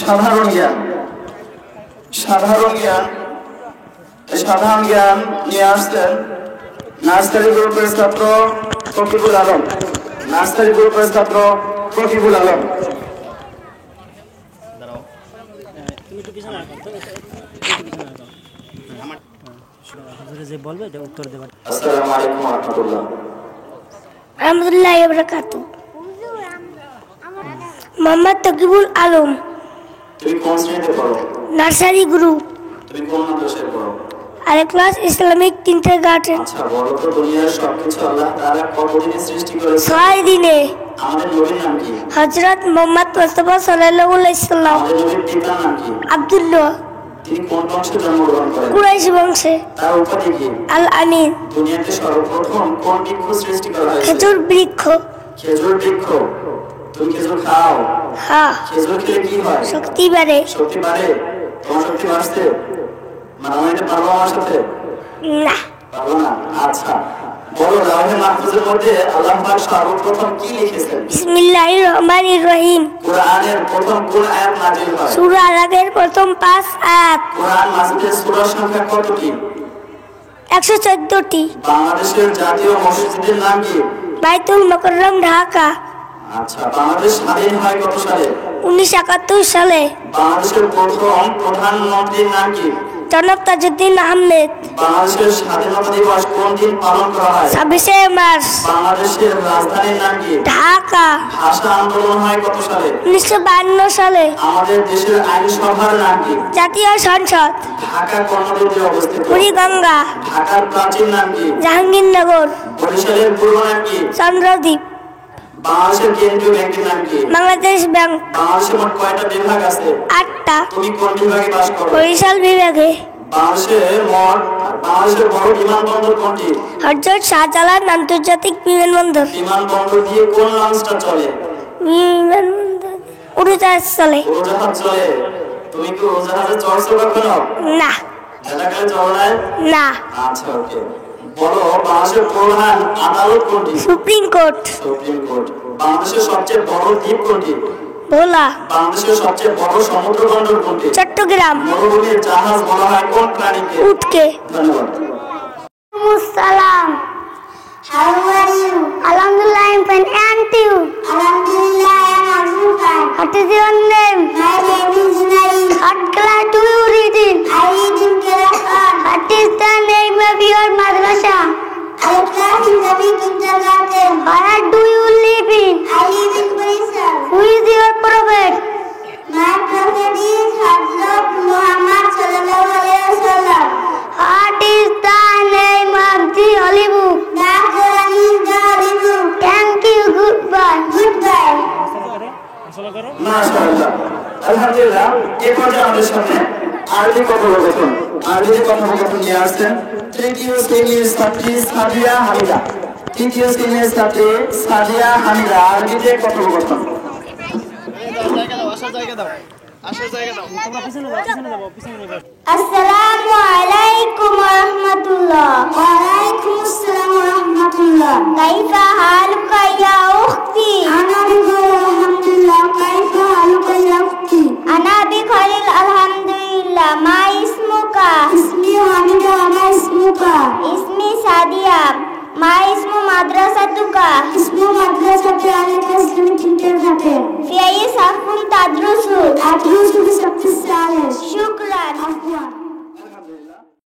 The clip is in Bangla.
সাধারণ জ্ঞান। সাধারণ জ্ঞান, এই সাধারণ জ্ঞান নিয়ে আসছেন নার্সারি গ্রুপের ছাত্র রকিবুল আলম। নার্সারি গ্রুপের ছাত্র রকিবুল আলম। আসসালামু আলাইকুম ওয়া রাহমাতুল্লাহ। রহমতুল্লাহি ওয়া বারাকাতুহু। মোহাম্মদ রকিবুল আলম। তুমি কোন শ্রেণীতে পড়ো? Nursery group. তুমি কোন মাদ্রাসায় পড়ো? আরে ক্লাস ইসলামিক কিন্ডারগার্টেন। আচ্ছা, বলো তো দুনিয়ার সবকিছু আল্লাহ তাআলা কতদিনে সৃষ্টি করেছেন? 6 দিনে। আমাদের নবীর নাম কি? হযরত মুহাম্মদ মুস্তাফা সাল্লাল্লাহু আলাইহি সাল্লাম। আমাদের নবীর পিতার নাম কি? আব্দুল্লাহ। তিনি কোন বংশে জন্মগ্রহণ করেন? কুরাইশ বংশে। তার উপাধি কি? আল আমিন। দুনিয়াতে সর্বপ্রথম কোন বৃক্ষ সৃষ্টি করা হয়েছে? খেজুর বৃক্ষ। খেজুর বৃক্ষ। তুমি খেজুর খাও? হ্যাঁ। খেজুর খেলে কি হয়? শক্তি বাড়ে। শক্তি বাড়ে। তোমার শক্তি বাড়ছে? মানামাইতে পারবো আমার সাথে? না। পারবো না? আচ্ছা, বলো লাউহে মাহফুজের মধ্যে আল্লাহ পাক সর্বপ্রথম কি লিখেছেন? বিসমিল্লাহির রহমানির রহিম। কোরআনের প্রথম কোন আয়াত নাযিল হয়? সূরা আল-আলাকের প্রথম 5 আয়াত। কোরআন মাজিদের সূরা সংখ্যা কতটি? 114টি। বাংলাদেশের জাতীয় মসজিদের নাম কি? বাইতুল মুকাররম, ঢাকা। আচ্ছা, বাংলাদেশ স্বাধীন হয় কত সালে? 1971 সালে। বাংলাদেশের প্রথম প্রধানমন্ত্রীর নাম কি? জনাব তাজউদ্দিন আহমেদ। বাংলাদেশের স্বাধীনতা দিবস কোন দিন পালন করা হয়? 26শে মার্চ। বাংলাদেশের রাজধানীর নাম কি? ঢাকা। ভাষা আন্দোলন হয় কত সালে? 1952 সালে। আমাদের দেশের আইনসভার নাম কি? জাতীয় সংসদ। ঢাকা কোন নদীতে অবস্থিত? বুড়িগঙ্গা। ঢাকার প্রাচীন নাম কি? জাহাঙ্গীরনগর। বরিশালের পূর্ব নাম কি? চন্দ্রদ্বীপ। বাংলাদেশের কেন্দ্রীয় ব্যাংকের নাম কি? বাংলাদেশ ব্যাংক। বাংলাদেশে মোট কয়টা বিভাগ আছে? 8টা। তুমি কোন বিভাগে বাস করো? বরিশাল বিভাগে। বাংলাদেশের বড় বিমানবন্দর কোনটি? হযরত শাহজালাল আন্তর্জাতিক বিমানবন্দর। বিমানবন্দর দিয়ে কোন লঞ্চটা চলে? বিমানবন্দর উড়োজাহাজ চলে। উড়োজাহাজ চলে। তুমি কি উড়োজাহাজে চড়ছো কখনো? না। ঢাকায় চড়ো নাই? না। আচ্ছা, ওকে। বলো বাংলাদেশের প্রধান আদালত কোনটি? Supreme court. Supreme court. বাংলাদেশের সবচেয়ে বড় দ্বীপ কোনটি? ভোলা। বাংলাদেশের সবচেয়ে বড় সমুদ্র বন্দর কোনটি? চট্টগ্রাম। মরুভূমির জাহাজ বলা হয় কোন প্রাণীকে? উটকে। ধন্যবাদ। আসসালাম। How are you? Alhamdulillah, I'm fine. And you? Alhamdulillah, I am also fine. What is your name? My name is Naeem. What class do you read in? I read in class 1. What is the name of your madrasa? Our class is Islamic Kindergarten. Where do you live in? I live in Brisbane. Who is your prophet? My prophet is Hazrat Muhammad sallallahu alaihi wasallam. What is the name of the holy book? The Quran is the holy book. Thank you. Goodbye. Goodbye. মাশাআল্লাহ, আলহামদুলিল্লাহ। এই পর্যায়ে আমাদের সামনে আরবি কথোপকথন নিয়ে আসছেন তৃতীয় শ্রেণীর ছাত্রী সাদিয়া হামিদা। তৃতীয় শ্রেণীর ছাত্রী সাদিয়া হামিদা আরবিতে কথোপকথন। আসসালামু আলাইকুম ওয়া রাহমাতুল্লাহ। ওয়া আলাইকুমুস সালাম ওয়া রাহমাতুল্লাহ। কাইফা হালুকা ইয়া উখতি? আনা বিখাইর আলহামদুলিল্লাহ। কাইফা হালুকা ইয়া উখতি? আনা বিখাইর আলহামদুলিল্লাহ। মা ইসমুকা? ইসমি হামিদা। মা ইসমুকা? ইসমি সাদিয়া। মা ইসমু মাদ্রাসাতুকা? ইসমু মাদ্রাসাতি আলাকা ইসলামিক কিন্ডারগার্টেন। ফি আইয়ি সাফুন তাদরুসু? আদরুসু ফি সাফিস সালিস। শুকরান। আফওয়ান।